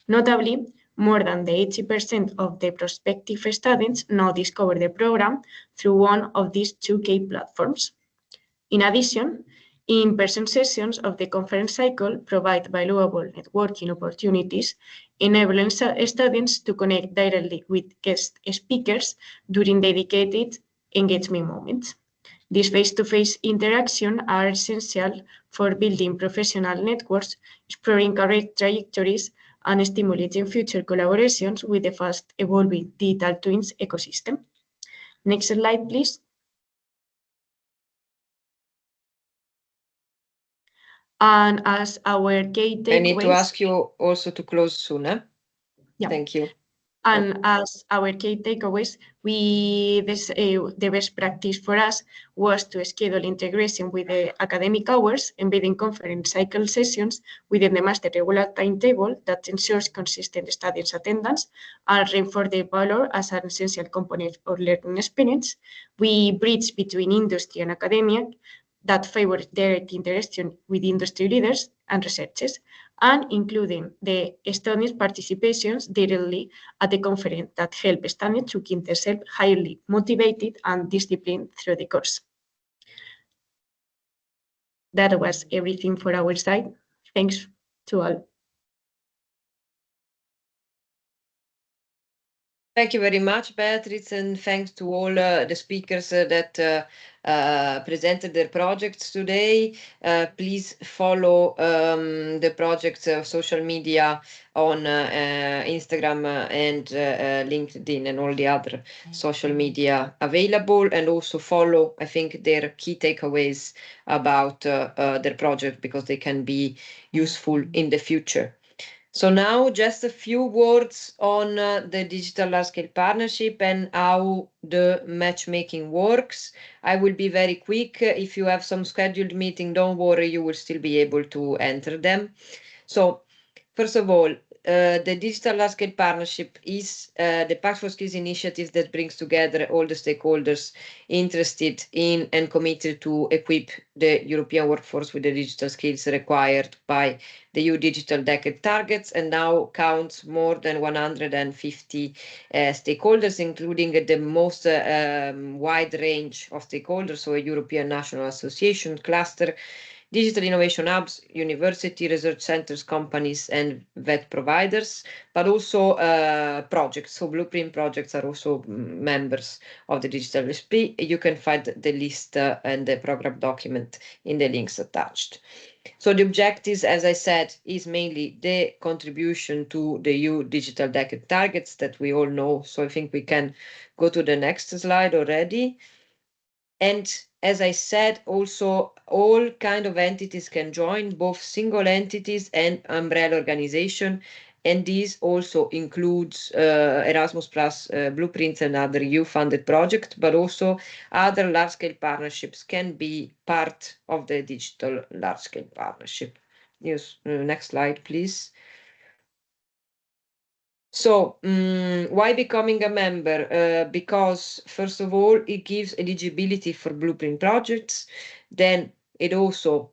Notably, more than 80% of the prospective students now discover the program through one of these 2 key platforms. In addition, in-person sessions of the conference cycle provide valuable networking opportunities, enabling students to connect directly with guest speakers during dedicated engagement moments. These face-to-face interactions are essential for building professional networks, exploring career trajectories, and stimulating future collaborations with the fast-evolving digital twins ecosystem. Next slide, please. And as our key takeaways... I need to ask you also to close soon, eh? Yeah. Thank you. And as our key takeaways, the best practice for us was to schedule integration with the academic hours, embedding conference cycle sessions within the master regular timetable that ensures consistent students' attendance and reinforce the value as an essential component of learning experience. We bridge between industry and academia that favors direct interaction with industry leaders and researchers, and including the students' participations directly at the conference that help students to keep themselves highly motivated and disciplined through the course. That was everything for our side. Thanks to all. Thank you very much, Beatrice, and thanks to all the speakers that presented their projects today. Please follow the project's social media on Instagram and LinkedIn and all the other social media available, and also follow, I think, their key takeaways about their project, because they can be useful in the future. So now just a few words on the Digital Large-Scale Partnership and how the matchmaking works. I will be very quick. If you have some scheduled meeting, don't worry, you will still be able to enter them. So first of all, the Digital Large-Scale Partnership is the Pact for Skills initiative that brings together all the stakeholders interested in and committed to equip the European workforce with the digital skills required by the EU Digital Decade targets, and now counts more than 150 stakeholders, including the most wide range of stakeholders, so a European National Association cluster, digital innovation hubs, university, research centers, companies, and VET providers, but also projects. So Blueprint projects are also members of the Digital LSP. You can find the list and the program document in the links attached. So the objectives, as I said, is mainly the contribution to the EU Digital Decade targets that we all know. So I think we can go to the next slide already. And as I said, also all kind of entities can join, both single entities and umbrella organization. And this also includes Erasmus Plus Blueprints and other EU-funded projects, but also other large-scale partnerships can be part of the Digital Large-Scale Partnership. Yes, next slide, please. So why becoming a member? Because first of all, it gives eligibility for Blueprint projects. Then it also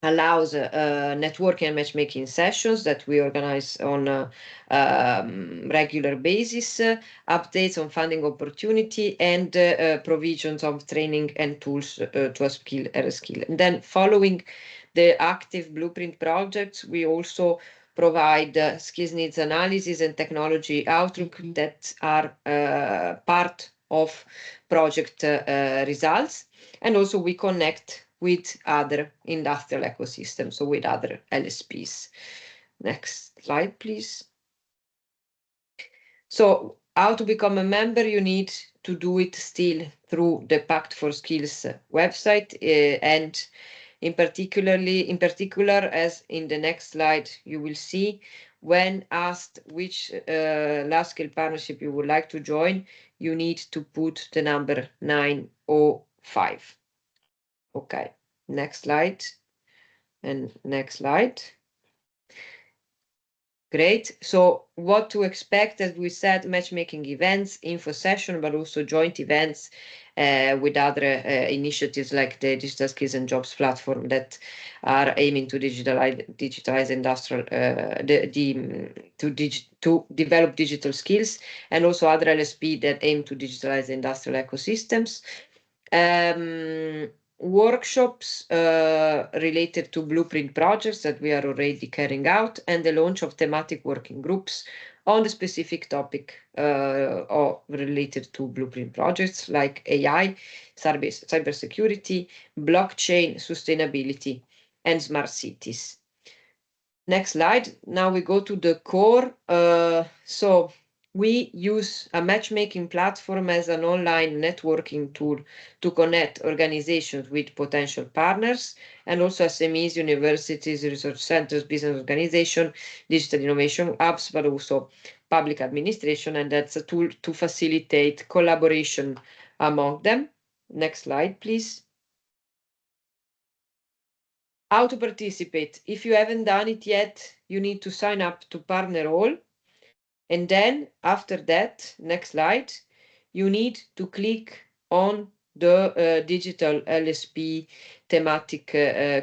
allows networking and matchmaking sessions that we organize on a regular basis, updates on funding opportunity, and provisions of training and tools to upskill and reskill. And then following the active Blueprint projects, we also provide skills needs analysis and technology outlook that are part of project results. And also we connect with other industrial ecosystems, so with other LSPs. Next slide, please. So how to become a member? You need to do it still through the Pact for Skills website, and in particular, as in the next slide you will see, when asked which large-scale partnership you would like to join, you need to put the number 905. Okay, next slide and next slide. Great. So what to expect, as we said, matchmaking events, info session, but also joint events with other initiatives like the Digital Skills and Jobs platform that are aiming to digitalize industrial, to develop digital skills, and also other LSP that aim to digitalize industrial ecosystems. workshops related to blueprint projects that we are already carrying out, and the launch of thematic working groups on the specific topic or related to blueprint projects like AI, cybersecurity, blockchain, sustainability, and smart cities. Next slide. Now we go to the core. So we use a matchmaking platform as an online networking tool to connect organizations with potential partners, and also SMEs, universities, research centers, business organizations, digital innovation hubs, but also public administration, and that's a tool to facilitate collaboration among them. Next slide, please. How to participate? If you haven't done it yet, you need to sign up to Partner All. And then after that, next slide, you need to click on the digital LSP thematic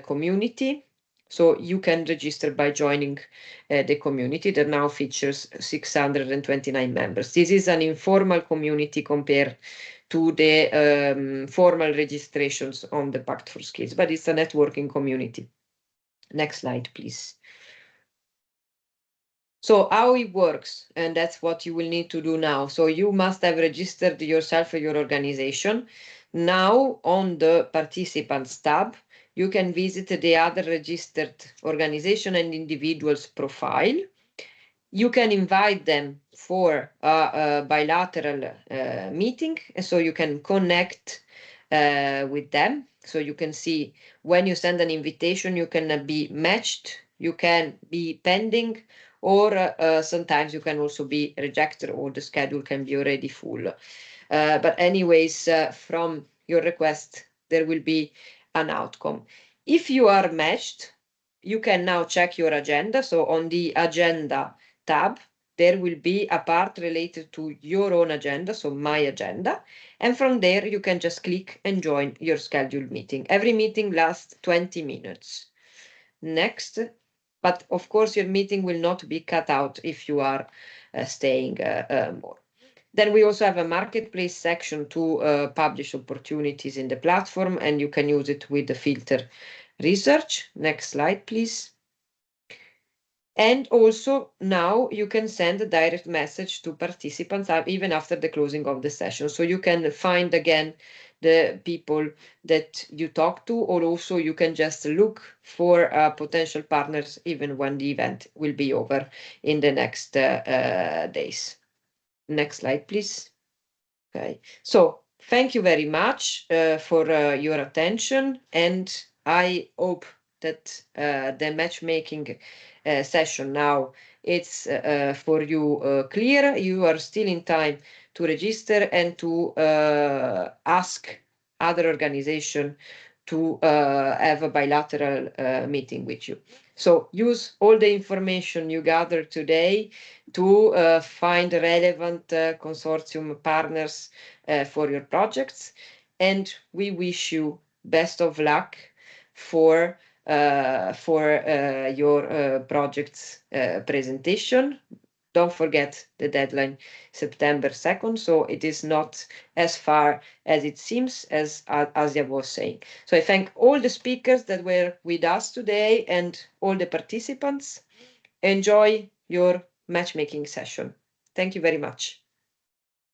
community. So you can register by joining the community that now features 629 members. This is an informal community compared to the formal registrations on the Pact for Skills, but it's a networking community. Next slide, please. So how it works, and that's what you will need to do now. So you must have registered yourself or your organization. Now on the participants tab, you can visit the other registered organization and individuals profile. You can invite them for a bilateral meeting, and so you can connect with them. So you can see when you send an invitation, you can be matched, you can be pending, or sometimes you can also be rejected, or the schedule can be already full. But anyways, from your request, there will be an outcome. If you are matched, you can now check your agenda. So on the agenda tab, there will be a part related to your own agenda, so my agenda. And from there, you can just click and join your scheduled meeting. Every meeting lasts 20 minutes. Next. But of course, your meeting will not be cut out if you are staying more. Then we also have a marketplace section to publish opportunities in the platform, and you can use it with the filter research. Next slide, please. And also now you can send a direct message to participants even after the closing of the session. So you can find again the people that you talk to, or also you can just look for potential partners even when the event will be over in the next days. Next slide, please. Okay, so thank you very much for your attention, and I hope that the matchmaking session now it's for you clear. You are still in time to register and to ask other organizations to have a bilateral meeting with you. So use all the information you gathered today to find relevant consortium partners for your projects. And we wish you best of luck for your project's presentation. Don't forget the deadline, September 2nd, so it is not as far as it seems, as Asia was saying. So I thank all the speakers that were with us today and all the participants. Enjoy your matchmaking session. Thank you very much.